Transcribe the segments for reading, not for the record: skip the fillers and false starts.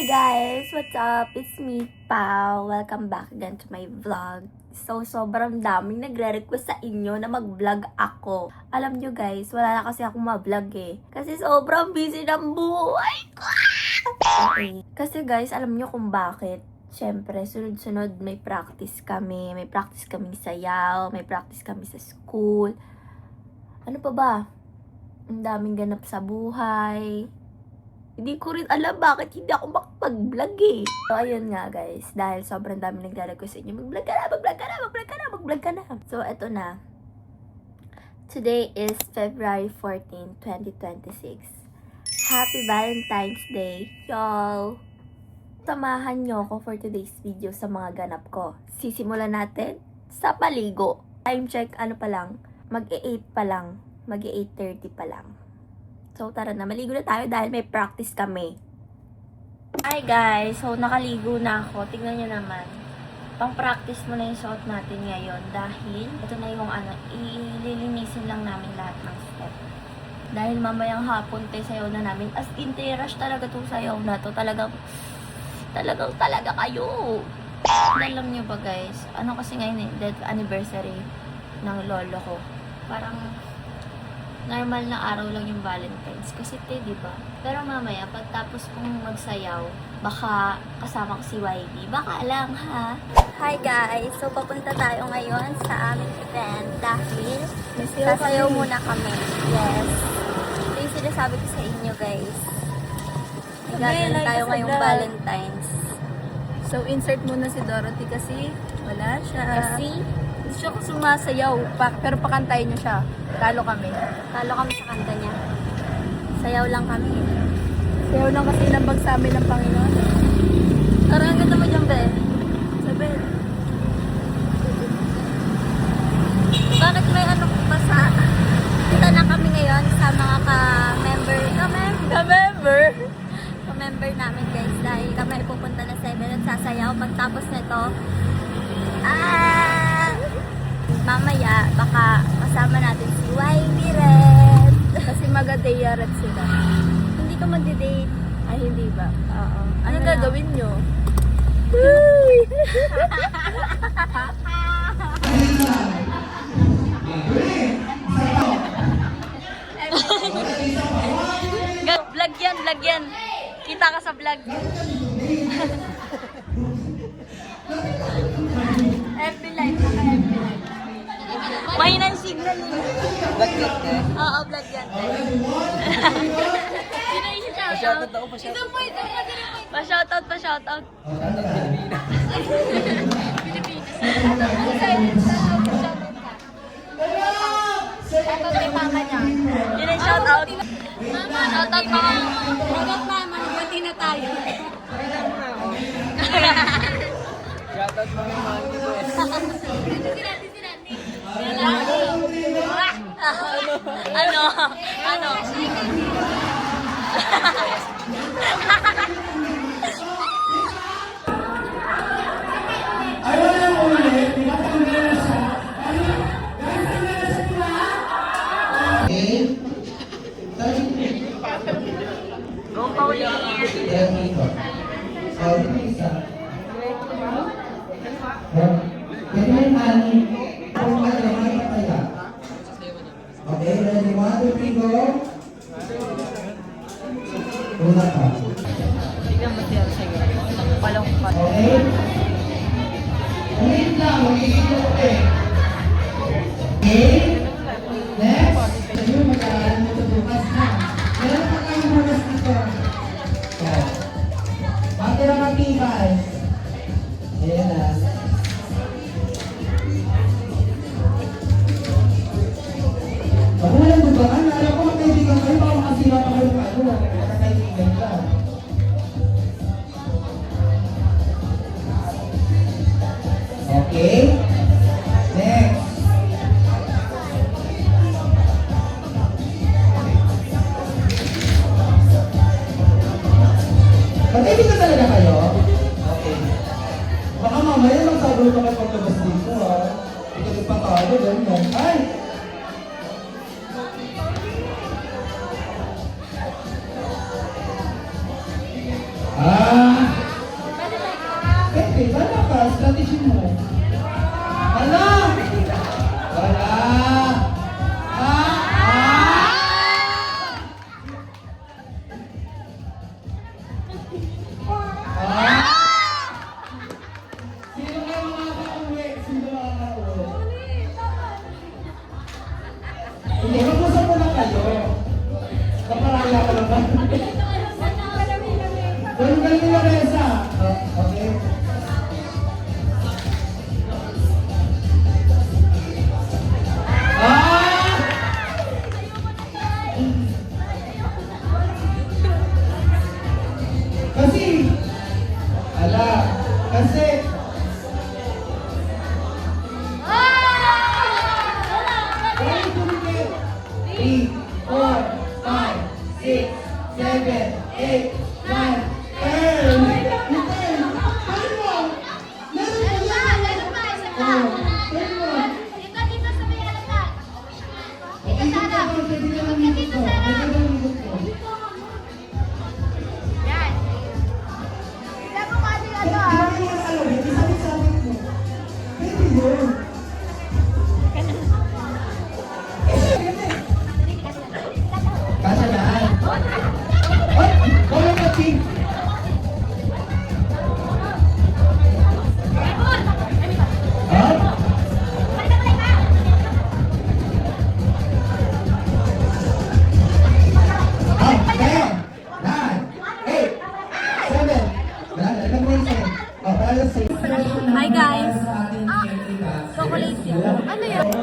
Hi guys! What's up? It's me, Pao. Welcome back again to my vlog. So, sobrang daming nagre-request sa inyo na mag-vlog ako. Alam nyo guys, wala na kasi akong ma-vlog eh. Kasi sobrang busy ng buhay ko! Okay. Kasi guys, alam nyo kung bakit. Siyempre, sunod-sunod may practice kami. May practice kami sa sayaw, may practice kami sa school. Ano pa ba? Ang daming ganap sa buhay. Hindi ko rin alam bakit hindi ako makapag-vlog eh. So, ayun nga guys. Dahil sobrang dami nagre-request sa inyo. Mag-vlog ka na, mag-vlog ka na, mag-vlog ka na, mag-vlog ka na. So, eto na. Today is February 14, 2026. Happy Valentine's Day, y'all! Samahan nyo ako for today's video sa mga ganap ko. Sisimulan natin sa paligo. Time check, ano pa lang? Mag-8 pa lang. Mag-8:30 pa lang. So, tara na. Maligo na tayo dahil may practice kami. Hi guys! So, nakaligo na ako. Tignan nyo naman. Pang-practice mo na yung suot natin ngayon dahil ito na yung ililinisin lang namin lahat ng step. Dahil mamayang hapon tayo sayaw na namin. As in, rush talaga itong sayaw na to. Talaga kayo. Alam nyo ba guys? Ano kasi ngayon eh, death anniversary ng lolo ko. Parang normal na araw lang yung Valentine's kasi di ba? Pero mamaya pagtapos kong magsayaw, baka kasama ko si YB. Baka lang ha. Hi guys! So papunta tayo ngayon sa aming event dahil sasayaw muna kami. Yes. Ito yung sinasabi ko sa inyo guys. May gagawin tayo ngayong Valentine's. So insert muna si Dorothy kasi wala siya. Kasi Hindi siya sumasayaw, pero pakantayin niyo siya. Talo kami. talo kami sa kanta niya. Sayaw lang kami. Sayaw lang kasi nambag sa amin ng Panginoon. Tara, ang ganda mo dyan, be. Sabi, Bakit may ano basa? Kita na kami ngayon sa mga ka-member namin guys dahil kami pupunta na 7 at sasayaw. Pagtapos nito, mamaya baka kasama natin si YB Red. kasi mag-a-day red sila. Hindi ko mag-date. Ay, hindi ba? Oo. Ano na gagawin niyo? Vlog yan. Kita ka sa vlog. FB Live, naka-FB Live. Mahina yung signal nila. Vlog yan ka? Oo, vlog yan. Sino yung shoutout? Shoutout ako, pa-shoutout. Ito po. Pa-shoutout. Shoutout Pilipinas. Shoutout kay mama niya. Yun yung shoutout. Shoutout mama. Shoutout mama. Bati na tayo. Shoutout mga mami ko. Ano? Go, Pauline. Okay, ready? 1, 2, 3, go! Una pa. Tignan mo siya sa'yo. Palong-palong. Okay? Ulit lang, magiging okay. Okay? Next. Ayun, mag-aaral mo ito bukas na. Meron pa kayong bukas dito. Oh. Bago na matibay. Ayan na. Ako na lang dugaan. Alam ko magkaibigan kayo. Baka makasira pa kayo ng ano. Magkakaibigan ka. Okay? Next. Magkaibigan talaga kayo? Okay. Baka mamaya magsabi ka kayo paglabas dito ha. Ito yung patalo, ganyan. Ay! Ah! Galing na Reza. Okay. Ah! Kasi, ala, kasi, One, two, three, 4, 5, 6, 7, 8, 9, 10. Kasya lahat. Ay, wala ka, Ching. Ah? Ah, kaya. 9, 8, 7. Wala na, ilang na isa. Oh, para sa Hi guys! Chocolate yan. Ano yan? Dito.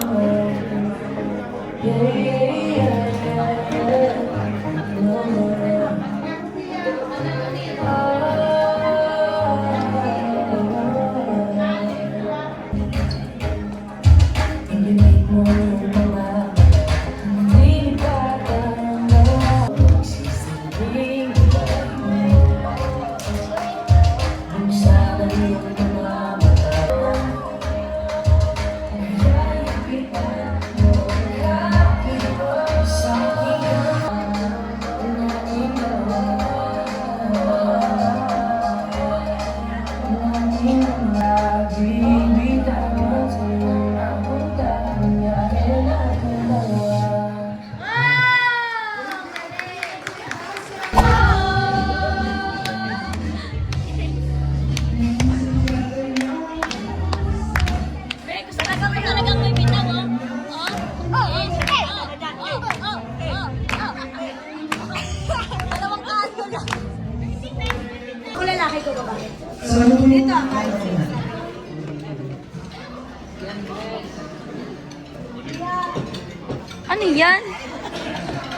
Ano yan?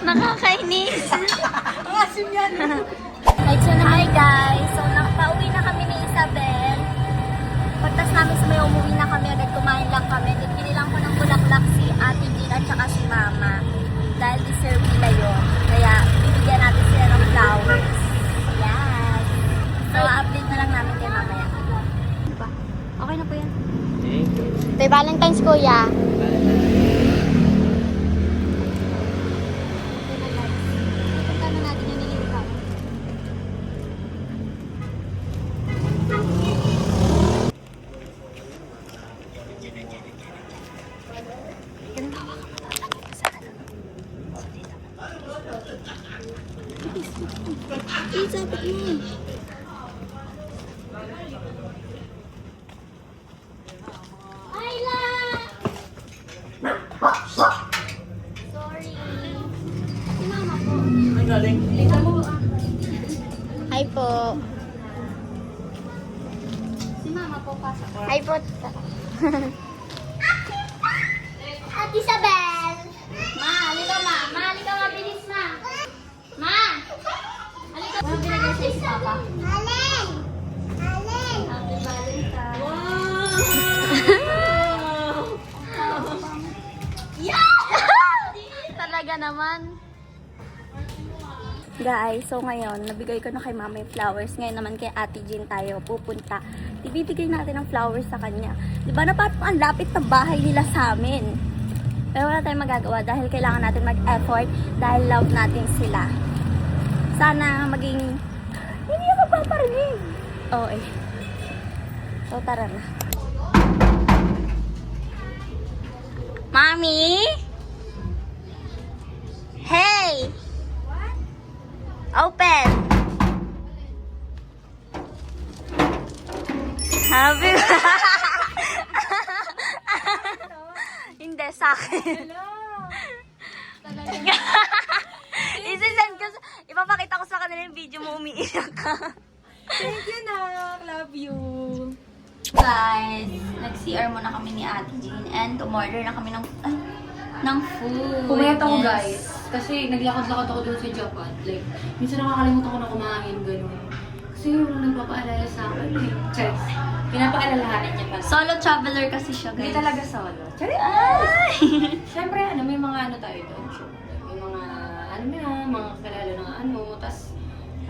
Nakakainis. Ang asim yan! Hi guys! So, nakapauwi na kami ni Isabel. Pagtas namin sa may umuwi na kami, agad kumain lang kami. Binilang ko ng bulaklak si Ate Gina at saka si Mama. Dahil deserve nila yun. Kaya, bibigyan natin sila ng flowers. Yes! So, update na lang namin kay mamaya. Okay na po yan. Happy Valentine's, Kuya. Punta na natin yung nililigaw. Isabit mo. Ayla! Sorry. Si Mama po. Hi po. Si Mama po, pasok. Hi po. Ate Isabel! Ma, halika ma. Ma, halika mabilis ma. Ma! Halika. Ano binigay sa'yo si Papa? Alin! Alin! Happy Valentine's. Talaga naman. Guys, so ngayon, nabigay ko na kay Mama yung flowers. Ngayon naman kay Ate Jean tayo pupunta. Ibibigay natin ng flowers sa kanya. Diba na parang ang lapit na bahay nila sa amin. Pero wala tayong magagawa dahil kailangan natin mag-effort dahil love natin sila. Sana maging... Hindi ako paparinig. Oo eh. So tara na. Mommy? Hey! Open! Happy... Hindi, sa akin. Isisend ko, ipapakita ko sa kanila yung video mo umiiyak ka. Thank you, Nak. Love you. Guys, nag-CR muna kami ni Ate Jean and umorder na kami ng food. Pumayat ako Yes. guys. Kasi naglakad-lakad ako doon sa Japan. Like, minsan nakakalimutan ko na kumain, gano'n. Kasi yung nagpapaalala sa akin eh. Charis. Pinapaalalahanan niya pa. Solo traveler kasi siya, Hindi guys. talaga solo. Charis! Ay! Siyempre, may mga ano tayo doon. May mga, mga kalala ng tas,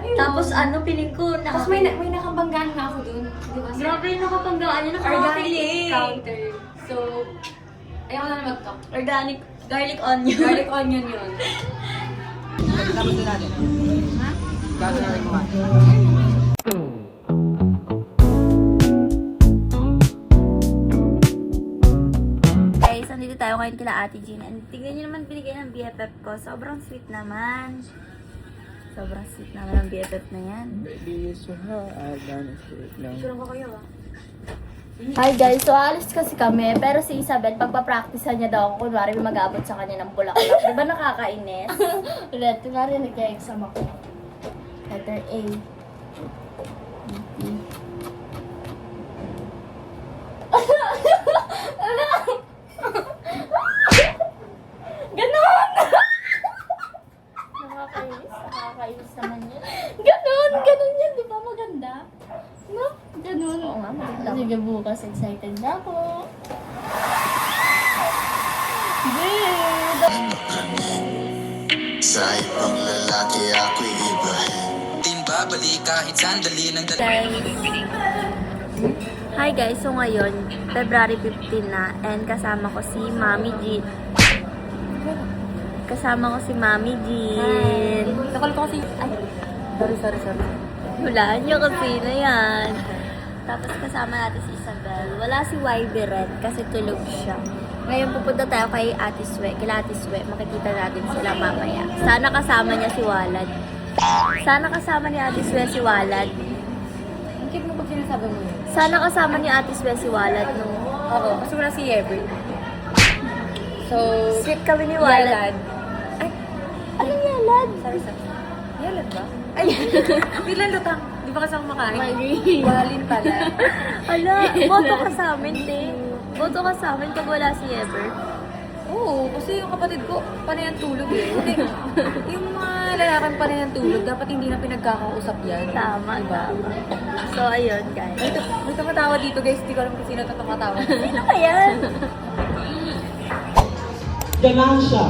ayun. Tapos piling ko, Tapos may nakabanggaan nga ako doon. Di ba? Grabe yung nakapanggaan niya, Organic nakakakilig. counter. So, ayaw na mag-talk. Organic garlic onion. Garlic onion yun. Tapos na natin. Ha? Gano'n na rin mga. Guys, nandito tayo ngayon kila Ate Jean. And tingnan niyo naman binigay ng BFF ko. Sobrang sweet naman. Sobrang sweet naman ang BFF na yan. Baby, so lang. Sure ko kayo ah. Hi guys, so alis kasi kami. Pero si Isabel, pagpapracticean niya daw ako, kunwari may mag-abot sa kanya ng bulaklak. Di ba nakakainis? Ulit, kunwari nag-exam ako. Letter A. B. Ganon! Nakakainis naman yun. Ganon yan, di ba maganda? No? Ganon. Oo nga, maganda. Sige, bukas excited na ako. Sa ibang lalaki ako'y iba. Babalik kahit sandali ng Hi guys, so ngayon, February 15 na, and kasama ko si Mami Jean. Kasama ko si Mami Jean. Nakal ko kasi, ay, sorry. Hulaan niyo kasi na yan. Tapos kasama natin si Isabel. Wala si YB Red kasi tulog siya. Ngayon pupunta tayo kay Ate Swe. Kila Ate Swe, makikita natin sila mamaya. Sana kasama niya si Walad. Sana kasama ni Ate Swe si Walad. ang cute mo pag sinasabi mo yun. Sana kasama ni Ate Swe si Walad nung... Oo, kasi wala si Everett. So, Sweet kami ni Walad. Yalad. Ay, anong Yalad? Sorry. Yalad ba? Ay, Bilang lutang. Di ba kasi ako makain? Mali. Walin pala. Ala, boto ka sa amin, te. Boto ka sa amin pag wala si Ever. Oo, kasi yung kapatid ko, panay ang tulog eh. Hindi, yung mga lalakan panay ang tulog, dapat hindi na pinagkakausap yan. Tama, Diba? tama. So, ayun, guys. May tumatawa dito guys, hindi ko alam kung sino ito tumatawa. Sino ba yan? Ganun siya.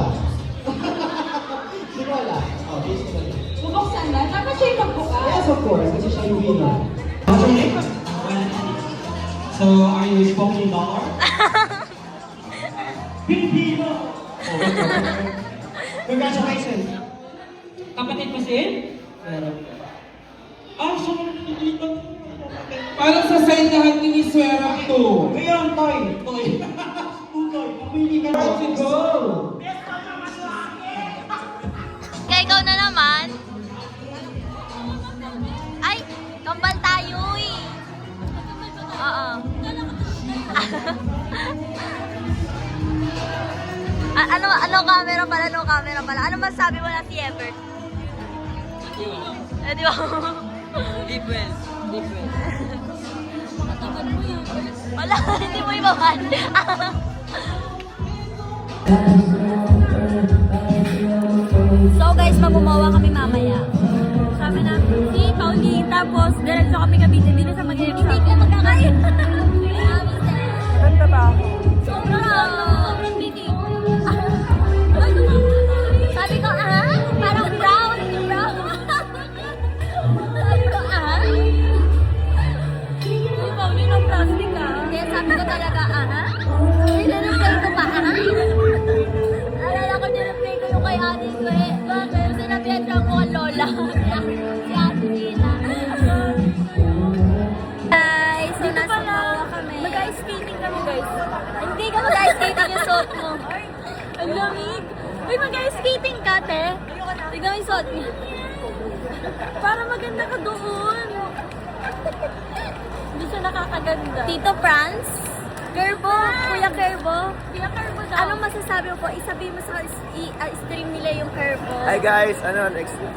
Si Lola. Oh, basically. Bubuksan na? Dapat siya yung magbukas. Yes, of course. Kasi siya yung winner. So, are you smoking dollar? Pilipino! Oh, congratulations! Kapatid mo si? So, para sa side lahat ni Miss Suera ito. Ngayon, Toy. Toy. Toy, pumili ka na. Let's go! Kaya ikaw na naman. Ay, kambal tayo eh. Oo. Ano camera pala? Ano masabi mo na si Ever? Eh, di ba? Different. Wala, hindi mo ibaban. So guys, magumawa kami mamaya. Kami na si Pauline, tapos diretso kami Cavite din sa mag-election. Hindi ka magkakain. Ganda ba ako? Sobrang bitin. Sabi ko, parang brown. Sabi ko, Uy, Pauline, ang plastic Kaya sabi ko talaga, Nilalagay ko pa, Alala ko, nilalagay ko yung kay Ate Swe. Bakit? Sinabihan siya ko ang lola. Si Ate Sina. Guys, so nasa Mawa kami. Mag-ice skating kami guys. Hindi ka mag-ice skating yung suot mo. Ang lamig. Uy, mag-ice skating ka, te. Tignan mo yung suot mo. Para maganda ka doon. Hindi siya nakakaganda. Tito Franz? Gerbo? Kuya Gerbo? Kuya Carbo daw. Anong masasabi mo po? Isabi mo sa stream nila yung Gerbo. Hi guys,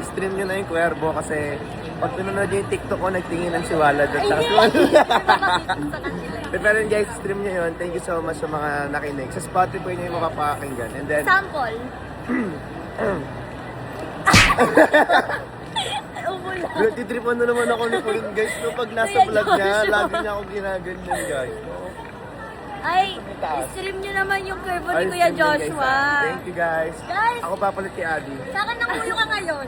stream nyo na yung Cuervo kasi Pag pinanood yung TikTok ko, nagtinginan si Walad at saka si Pero yun guys, stream nyo yun. Thank you so much sa mga nakinig. Sa Spotify nyo yung makapakinggan. And then, Sample. titripan na naman ako ni Pauline guys. No, pag nasa vlog niya, lagi niya ako ginaganyan guys. No? Ay, stream nyo naman yung curve ni Ay, Kuya stream yun, guys, Joshua. Thank you guys. Guys! Ako papalit kay Adi. Sa akin nakuyo ka ngayon.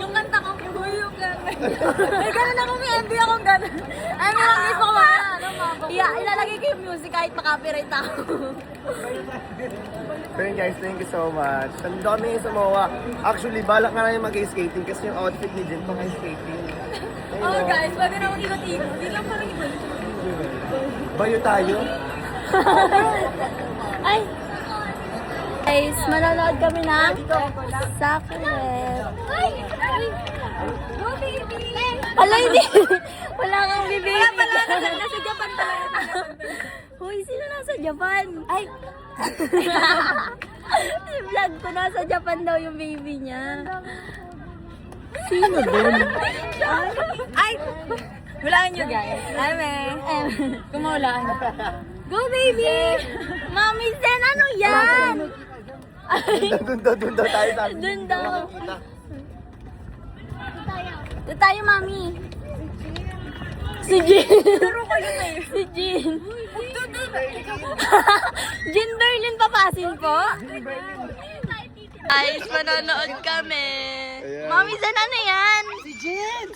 Yung kanta ko, kuyo ka ngayon. May gano'n ako, may MV akong gano'n. Ay, may lang isip ko ba? Yeah, ilalagay ko yung music kahit makapiright ako. So yun guys, thank you so much. Nandito kami sa MOA. Actually, balak nga namin mag-skating kasi yung outfit ni Jen pang skating. Oh guys, pwede na akong ikot-ikot. Di lang parang iba. Bayo tayo. Ay! Guys, manonood kami ng Sakret. Ay! Go baby! Hala, hindi! Wala kang baby. Wala pala, nasa Japan talaga. Hoy, sino nasa Japan? Ay! Vlog ko, nasa Japan daw yung baby niya. Sino doon? Ay! Hulaan nyo guys. Kumulaan. Go baby! Mami Zen, ano yan? Doon daw tayo sa amin. Doon daw. Doon tayo, mami. Si Jean. Si Jean. Jean Berlin papasin po? Guys, manonood kami. Mami Zen, ano yan? Si Jean.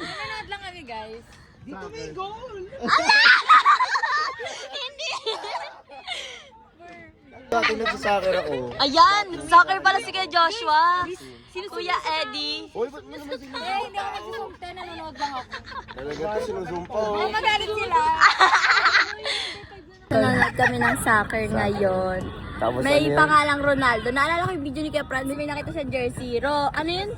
Manonood lang kami, guys. Dito may goal. Hindi. Dati nagsasakir ako. Ayan, soccer pala si Kuya Joshua. Kuya Eddie. Uy, ba't mo naman sinunod? Hindi ako nagsusumte, nanonood lang ako. Talaga ito, sinusum pa oh. Magalit sila. Nanonood kami ng soccer ngayon. Tapos May ano yan? pangalang Ronaldo. Naalala ko yung video ni Kuya Franz, may nakita sa jersey. Ano yun?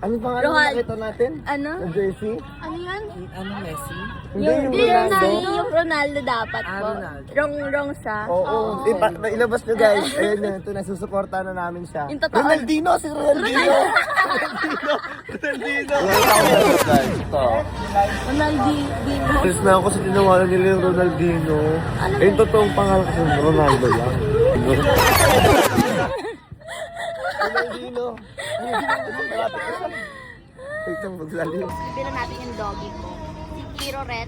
Ano pa nga Rohan. nakita natin? Ano? Sa jersey? Ano yan? Ano, Messi? Hindi, yung Hindi Ronaldo. yung Ronaldo dapat po. Ronaldo. Wrong siya. Oo. Ilabas nyo guys. Ayan yun. Ito, nasusuporta na namin siya. Yung totoo. Ronaldinho! Si Ronaldinho! Ronaldinho! Guys, ito. Ronaldinho. Please na ako sa tinawanan nila yung Ronaldinho. Eh, yung totoong pangalan kasi Ronaldo lang. Ronaldinho. Wait lang, maglalim. Bilang natin yung doggy ko. Si Kiro Red.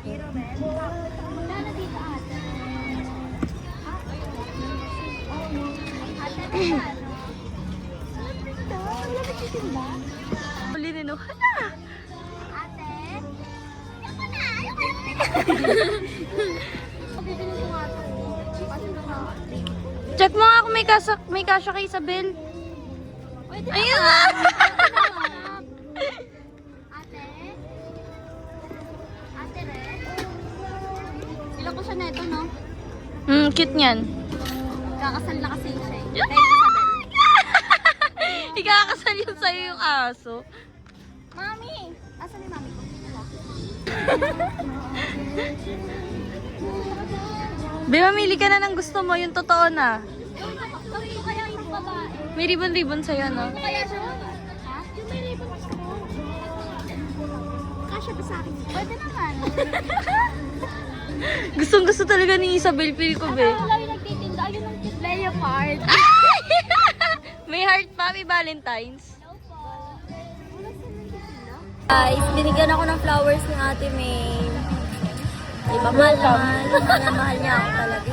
Kiro Red? Sana dito ate. Uli ninuha na. Ate? Ayoko na! Ayoko na! Pabibili ko nga ito. Kasi naka-3. Check mo nga kung may kasya kay Isabel. Ayun na! Ate? Ate Red? Ilang ko siya neto, no? Cute niyan. Kakasal na kasi siya eh. Kay Isabel. Ikakasal yun sa'yo yung aso. Mami! Asan ni mami ko? Be, mamili ka na ng gusto mo, yung totoo na. Ito kaya yung babae. May ribbon-ribbon sa'yo, no? Ito kaya siya? Ha? Yung may ribbon gusto ko. Kasya ba sa akin? Pwede naman. Gustong-gusto talaga ni Isabel, feel ko, be. Wala yung nagtitinda. Ayun ang cute. Leopard. May heart pa, may Valentine's. Guys, binigyan ako ng flowers ng ate May. Diba, mahal na mahal niya ako talaga.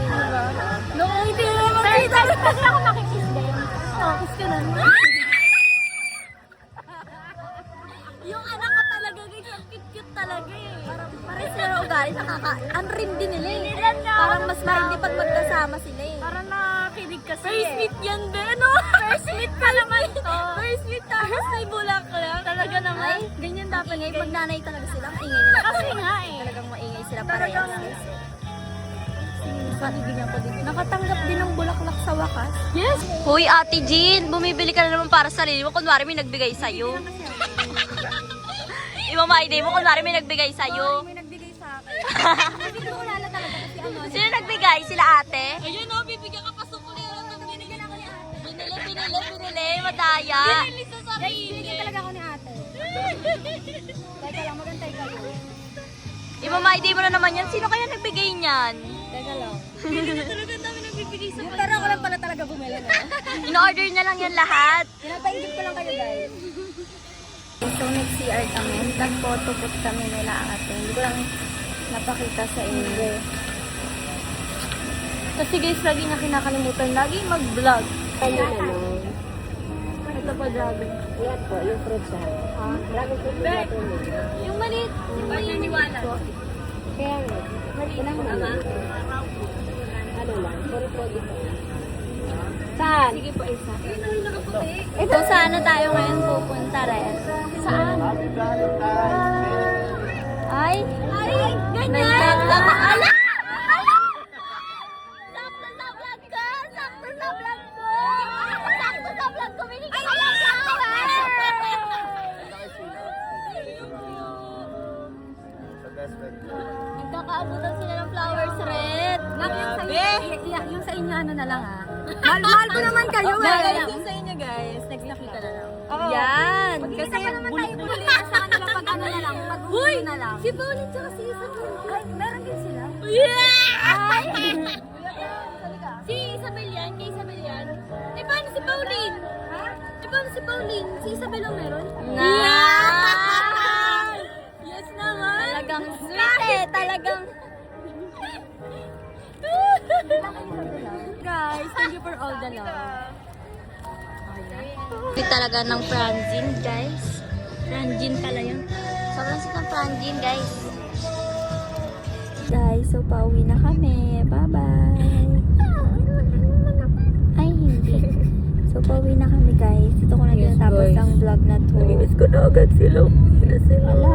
Nung hindi na naman kita. Pwede ako makikiss din. Oo, kiss ka na. Yung anak ko talaga, guys, ang cute-cute talaga eh. Parang sila ugali, ang din nila eh. Parang mas marindi pag magkasama sila eh. Parang nakilig kasi First meet yan, be, no? First meet pa naman to. First meet tapos may bulak lang. Talaga naman. Ay, ganyan dapat ngayon. Pag nanay talaga sila, maingay nila. Kasi nga eh. Talagang maingay sila parehas. Bigyan ko din. Nakatanggap din ng bulaklak sa wakas. Yes! Hoy, Ate Jean, bumibili ka na naman para sa sarili mo. Kunwari may nagbigay sa'yo. Imamay-day mo, kunwari may nagbigay sa'yo. May nagbigay sa akin. Hindi ko ulala talaga kasi ano. Sino nagbigay? Sila ate? Ayun o, bibigyan ka pa sukli. Binigyan ako ni ate. Binili. ate, madaya. Bigyan talaga ako ni ate. Teka lang, magantay kayo. Imama-ID mo na naman yan. Sino kaya nagbigay niyan? Teka lang. Talaga dami nagbibigay sa Pero ako lang pala talaga bumili na. In-order niya lang yan lahat. Pinapaingit ko lang kayo guys. So, nag-CR kami. Nag-photo put kami nila ate. Hindi ko lang napakita sa inyo. Kasi guys, lagi niya kinakalimutan. Lagi mag-vlog. Kanya naman. Ito pa, dragon. Yan po, yung fruit sa Dragon fruit na ito. Yung maliit. Yung maliit po. Kaya nga. Ilang mali. Ano lang, puro produce. Saan? Sige po, isa. Ito, saan na tayo ngayon pupunta rin? Saan? Ay! Ay! Ganyan! Ala! Ala! Sakto sa vlog ko! Sakto sa vlog ko! Sakto sa vlog ko! Binigyan ko lang Nagkakaabutan sila ng flowers red. Yung sa inyo ano na lang ah. Mahal ko naman kayo eh. Yung sa inyo guys, nakita na lang. Yan. Kasi Buli sa kanila pag ano na lang, pag uwi na lang. si Pauline tsaka si Isabel. Ay, meron din sila. Yeah! Si Isabel yan, kay Isabel yan. Eh, paano si Pauline? Ha? Eh, paano si Pauline? Si Isabel ang meron? Yes naman! Talagang sweet eh, talagang... Guys, thank you for all the love. Sweet talaga ng Franzine, guys. Franzine pala yun. Sobrang sweet ng Franzine, guys. Guys, so pauwi na kami. Bye-bye. Ay, hindi. So, pauwi na kami, guys. Ito ko na ginatapos ang vlog na to. Namiss ko na agad sila. Wala.